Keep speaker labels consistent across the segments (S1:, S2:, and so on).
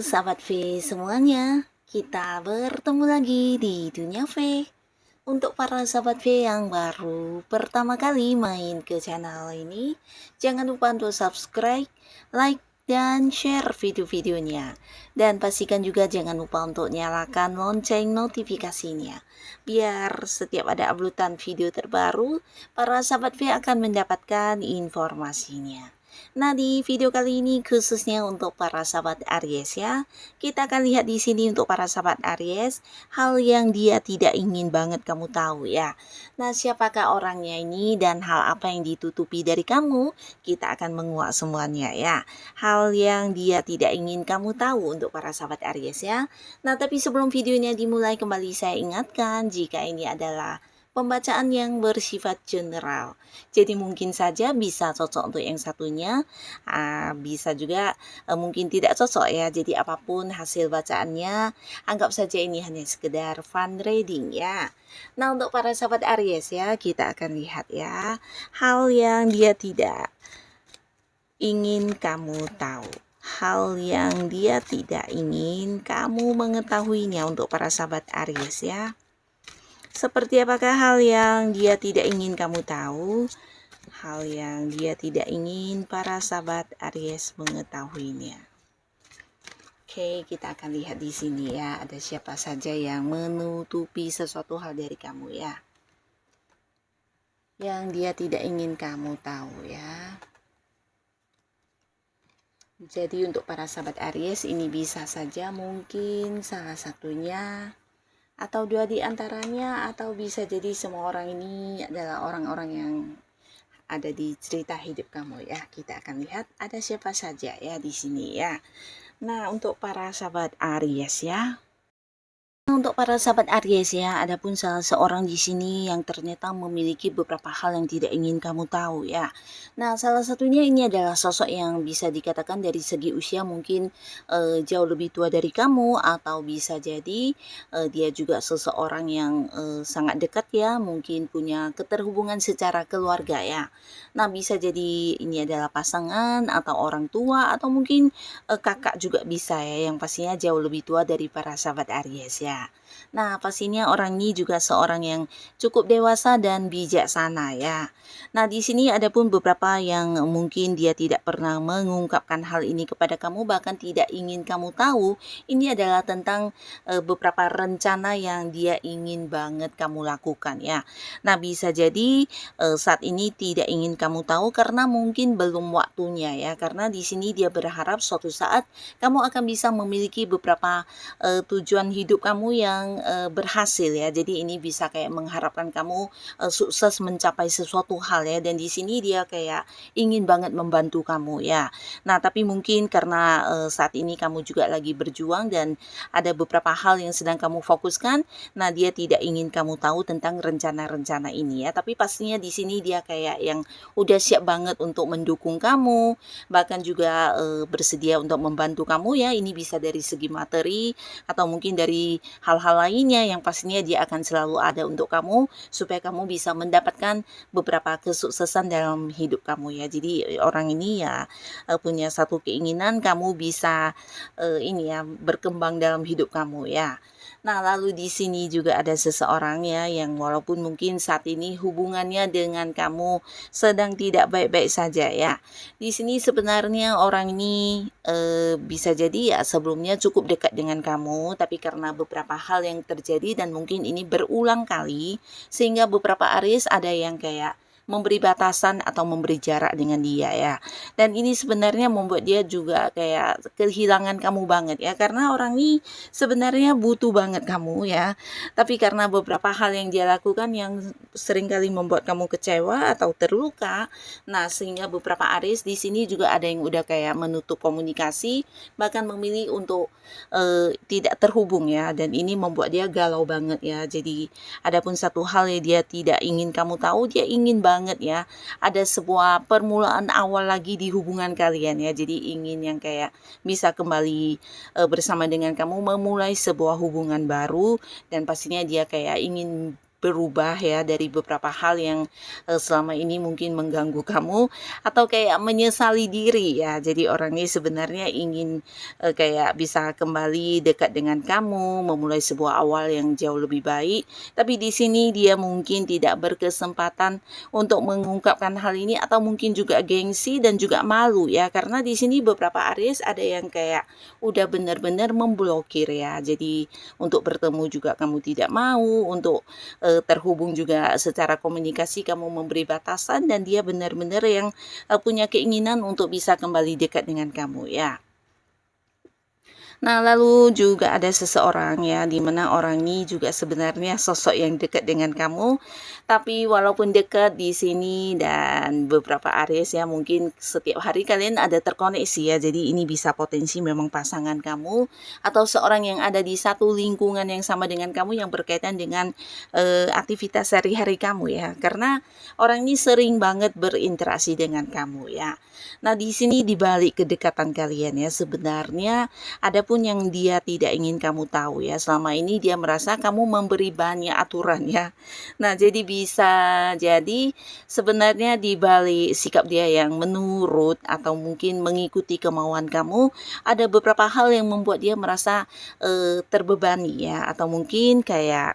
S1: sahabat V semuanya, kita bertemu lagi di Dunia V. Untuk para sahabat V yang baru pertama kali main ke channel ini, jangan lupa untuk subscribe, like, dan share video-videonya. Dan pastikan juga jangan lupa untuk nyalakan lonceng notifikasinya. Biar setiap ada uploadan video terbaru, para sahabat V akan mendapatkan informasinya. Nah, di video kali ini khususnya untuk para sahabat Aries ya. Kita akan lihat di sini untuk para sahabat Aries, hal yang dia tidak ingin banget kamu tahu ya. Nah, siapakah orangnya ini dan hal apa yang ditutupi dari kamu? Kita akan menguak semuanya ya. Hal yang dia tidak ingin kamu tahu untuk para sahabat Aries ya. Nah, tapi sebelum videonya dimulai, kembali saya ingatkan jika ini adalah pembacaan yang bersifat general. Jadi mungkin saja bisa cocok untuk yang satunya, bisa juga mungkin tidak cocok ya. Jadi apapun hasil bacaannya, anggap saja ini hanya sekedar fun reading ya. Nah, untuk para sahabat Aries ya, kita akan lihat ya, hal yang dia tidak ingin kamu tahu. Hal yang dia tidak ingin kamu mengetahuinya untuk para sahabat Aries ya. Seperti apakah hal yang dia tidak ingin kamu tahu? Hal yang dia tidak ingin para sahabat Aries mengetahuinya. Oke, kita akan lihat di sini ya, ada siapa saja yang menutupi sesuatu hal dari kamu ya. Yang dia tidak ingin kamu tahu ya. Jadi untuk para sahabat Aries ini bisa saja mungkin salah satunya atau dua di antaranya, atau bisa jadi semua orang ini adalah orang-orang yang ada di cerita hidup kamu ya. Kita akan lihat ada siapa saja ya di sini ya. Nah, untuk para sahabat Aries ya. Untuk para sahabat Aries ya, ada pun salah seorang di sini yang ternyata memiliki beberapa hal yang tidak ingin kamu tahu ya. Nah, salah satunya ini adalah sosok yang bisa dikatakan dari segi usia mungkin jauh lebih tua dari kamu, atau bisa jadi dia juga seseorang yang sangat dekat ya, mungkin punya keterhubungan secara keluarga ya. Nah, bisa jadi ini adalah pasangan atau orang tua, atau mungkin kakak juga bisa ya, yang pastinya jauh lebih tua dari para sahabat Aries ya. Nah, pastinya orang ini juga seorang yang cukup dewasa dan bijaksana ya. Nah, di sini ada pun beberapa yang mungkin dia tidak pernah mengungkapkan hal ini kepada kamu, bahkan tidak ingin kamu tahu. Ini adalah tentang beberapa rencana yang dia ingin banget kamu lakukan ya. Nah, bisa jadi saat ini tidak ingin kamu tahu karena mungkin belum waktunya ya. Karena di sini dia berharap suatu saat kamu akan bisa memiliki beberapa tujuan hidup kamu yang berhasil ya. Jadi ini bisa kayak mengharapkan kamu sukses mencapai sesuatu hal ya, dan di sini dia kayak ingin banget membantu kamu ya. Nah, tapi mungkin karena saat ini kamu juga lagi berjuang dan ada beberapa hal yang sedang kamu fokuskan, nah dia tidak ingin kamu tahu tentang rencana-rencana ini ya. Tapi pastinya di sini dia kayak yang udah siap banget untuk mendukung kamu, bahkan juga bersedia untuk membantu kamu ya. Ini bisa dari segi materi atau mungkin dari hal-hal lainnya yang pastinya dia akan selalu ada untuk kamu, supaya kamu bisa mendapatkan beberapa kesuksesan dalam hidup kamu ya. Jadi orang ini ya punya satu keinginan kamu bisa ini ya, berkembang dalam hidup kamu ya. Nah, lalu di sini juga ada seseorang ya yang walaupun mungkin saat ini hubungannya dengan kamu sedang tidak baik-baik saja ya. Di sini sebenarnya orang ini bisa jadi ya sebelumnya cukup dekat dengan kamu, tapi karena beberapa hal yang terjadi dan mungkin ini berulang kali, sehingga beberapa Aries ada yang kayak memberi batasan atau memberi jarak dengan dia ya. Dan ini sebenarnya membuat dia juga kayak kehilangan kamu banget ya, karena orang ini sebenarnya butuh banget kamu ya. Tapi karena beberapa hal yang dia lakukan yang seringkali membuat kamu kecewa atau terluka, nah sehingga beberapa Aries di sini juga ada yang udah kayak menutup komunikasi, bahkan memilih untuk tidak terhubung ya, dan ini membuat dia galau banget ya. Jadi adapun satu hal yang dia tidak ingin kamu tahu, dia ingin banget ya ada sebuah permulaan awal lagi di hubungan kalian ya. Jadi ingin yang kayak bisa kembali bersama dengan kamu, memulai sebuah hubungan baru, dan pastinya dia kayak ingin berubah ya dari beberapa hal yang selama ini mungkin mengganggu kamu, atau kayak menyesali diri ya. Jadi orang ini sebenarnya ingin kayak bisa kembali dekat dengan kamu, memulai sebuah awal yang jauh lebih baik. Tapi di sini dia mungkin tidak berkesempatan untuk mengungkapkan hal ini, atau mungkin juga gengsi dan juga malu ya. Karena di sini beberapa Aries ada yang kayak udah benar-benar memblokir ya. Jadi untuk bertemu juga kamu tidak mau, untuk terhubung juga secara komunikasi kamu memberi batasan, dan dia benar-benar yang punya keinginan untuk bisa kembali dekat dengan kamu ya. Nah, lalu juga ada seseorang ya, di mana orang ini juga sebenarnya sosok yang dekat dengan kamu, tapi walaupun dekat di sini dan beberapa Aries ya, mungkin setiap hari kalian ada terkoneksi ya, jadi ini bisa potensi memang pasangan kamu atau seorang yang ada di satu lingkungan yang sama dengan kamu yang berkaitan dengan aktivitas sehari-hari kamu ya, karena orang ini sering banget berinteraksi dengan kamu ya. Nah, di sini di balik kedekatan kalian ya, sebenarnya ada pun yang dia tidak ingin kamu tahu ya. Selama ini dia merasa kamu memberi banyak aturan ya. Nah, jadi bisa jadi sebenarnya di balik sikap dia yang menurut atau mungkin mengikuti kemauan kamu, ada beberapa hal yang membuat dia merasa terbebani ya, atau mungkin kayak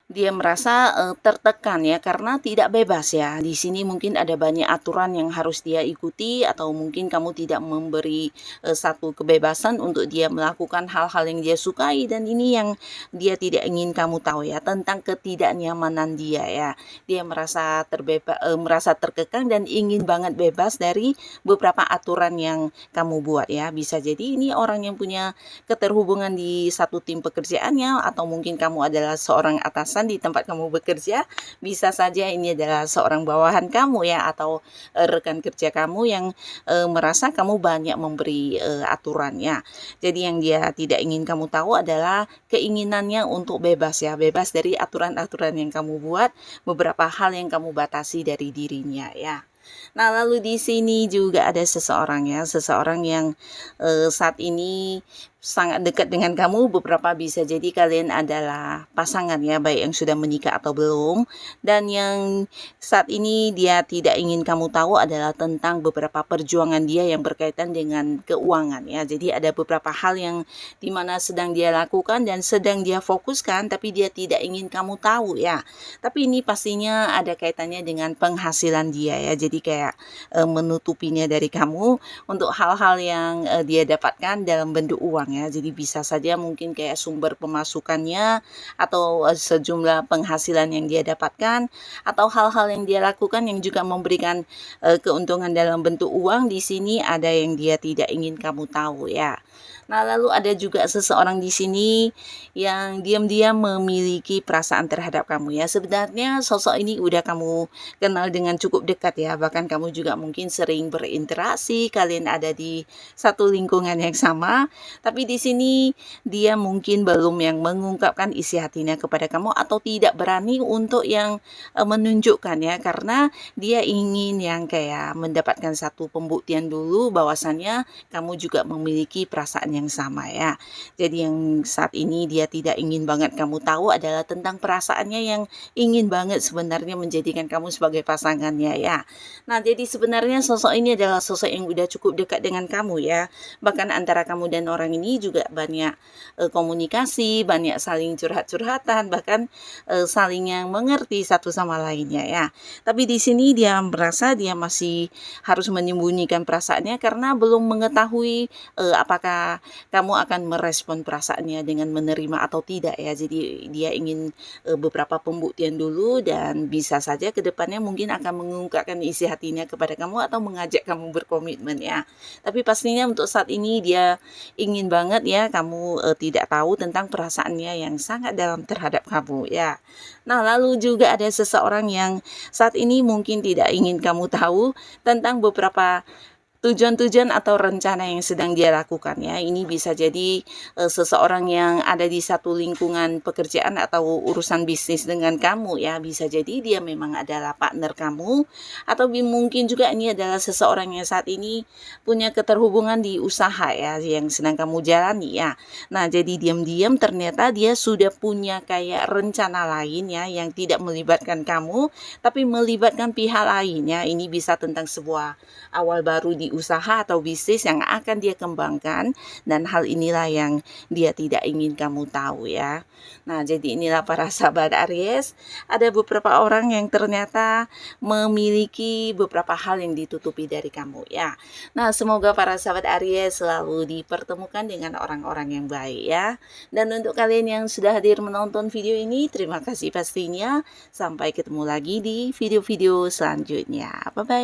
S1: dia merasa tertekan ya, karena tidak bebas ya. Di sini mungkin ada banyak aturan yang harus dia ikuti, atau mungkin kamu tidak memberi satu kebebasan untuk dia melakukan hal-hal yang dia sukai, dan ini yang dia tidak ingin kamu tahu ya, tentang ketidaknyamanan dia ya. Dia merasa merasa terkekang dan ingin banget bebas dari beberapa aturan yang kamu buat ya. Bisa jadi ini orang yang punya keterhubungan di satu tim pekerjaannya, atau mungkin kamu adalah seorang atasan di tempat kamu bekerja. Bisa saja ini adalah seorang bawahan kamu ya, atau rekan kerja kamu yang merasa kamu banyak memberi aturannya. Jadi yang dia tidak ingin kamu tahu adalah keinginannya untuk bebas ya, bebas dari aturan-aturan yang kamu buat, beberapa hal yang kamu batasi dari dirinya ya. Nah, lalu di sini juga ada seseorang ya, seseorang yang saat ini sangat dekat dengan kamu. Beberapa bisa jadi kalian adalah pasangan ya, baik yang sudah menikah atau belum. Dan yang saat ini dia tidak ingin kamu tahu adalah tentang beberapa perjuangan dia yang berkaitan dengan keuangan ya. Jadi ada beberapa hal yang dimana sedang dia lakukan dan sedang dia fokuskan, tapi dia tidak ingin kamu tahu ya. Tapi ini pastinya ada kaitannya dengan penghasilan dia ya. Jadi kayak menutupinya dari kamu untuk hal-hal yang dia dapatkan dalam bentuk uang ya. Jadi bisa saja mungkin kayak sumber pemasukannya, atau sejumlah penghasilan yang dia dapatkan, atau hal-hal yang dia lakukan yang juga memberikan keuntungan dalam bentuk uang. Di sini ada yang dia tidak ingin kamu tahu ya. Nah, lalu ada juga seseorang di sini yang diam-diam memiliki perasaan terhadap kamu ya. Sebenarnya sosok ini udah kamu kenal dengan cukup dekat ya. Bahkan kamu juga mungkin sering berinteraksi, kalian ada di satu lingkungan yang sama. Tapi di sini dia mungkin belum yang mengungkapkan isi hatinya kepada kamu, atau tidak berani untuk yang menunjukkan ya, karena dia ingin yang kayak mendapatkan satu pembuktian dulu bahwasannya kamu juga memiliki perasaan yang sama ya. Jadi yang saat ini dia tidak ingin banget kamu tahu adalah tentang perasaannya yang ingin banget sebenarnya menjadikan kamu sebagai pasangannya ya. Nah, jadi sebenarnya sosok ini adalah sosok yang udah cukup dekat dengan kamu ya. Bahkan antara kamu dan orang ini juga banyak komunikasi, banyak saling curhat-curhatan, bahkan saling yang mengerti satu sama lainnya ya. Tapi di sini dia merasa dia masih harus menyembunyikan perasaannya karena belum mengetahui apakah kamu akan merespon perasaannya dengan menerima atau tidak ya. Jadi dia ingin beberapa pembuktian dulu, dan bisa saja ke depannya mungkin akan mengungkapkan isi hatinya kepada kamu atau mengajak kamu berkomitmen ya. Tapi pastinya untuk saat ini dia ingin banget ya kamu tidak tahu tentang perasaannya yang sangat dalam terhadap kamu ya. Nah, lalu juga ada seseorang yang saat ini mungkin tidak ingin kamu tahu tentang beberapa tujuan-tujuan atau rencana yang sedang dia lakukan ya. Ini bisa jadi seseorang yang ada di satu lingkungan pekerjaan atau urusan bisnis dengan kamu ya. Bisa jadi dia memang adalah partner kamu, atau mungkin juga ini adalah seseorang yang saat ini punya keterhubungan di usaha ya yang sedang kamu jalani ya. Nah, jadi diam-diam ternyata dia sudah punya kayak rencana lain ya yang tidak melibatkan kamu tapi melibatkan pihak lain ya. Ini bisa tentang sebuah awal baru di usaha atau bisnis yang akan dia kembangkan, dan hal inilah yang dia tidak ingin kamu tahu ya. Nah, jadi inilah para sahabat Aries, ada beberapa orang yang ternyata memiliki beberapa hal yang ditutupi dari kamu ya. Nah, semoga para sahabat Aries selalu dipertemukan dengan orang-orang yang baik ya. Dan untuk kalian yang sudah hadir menonton video ini, terima kasih pastinya. Sampai ketemu lagi di video-video selanjutnya. Bye-bye.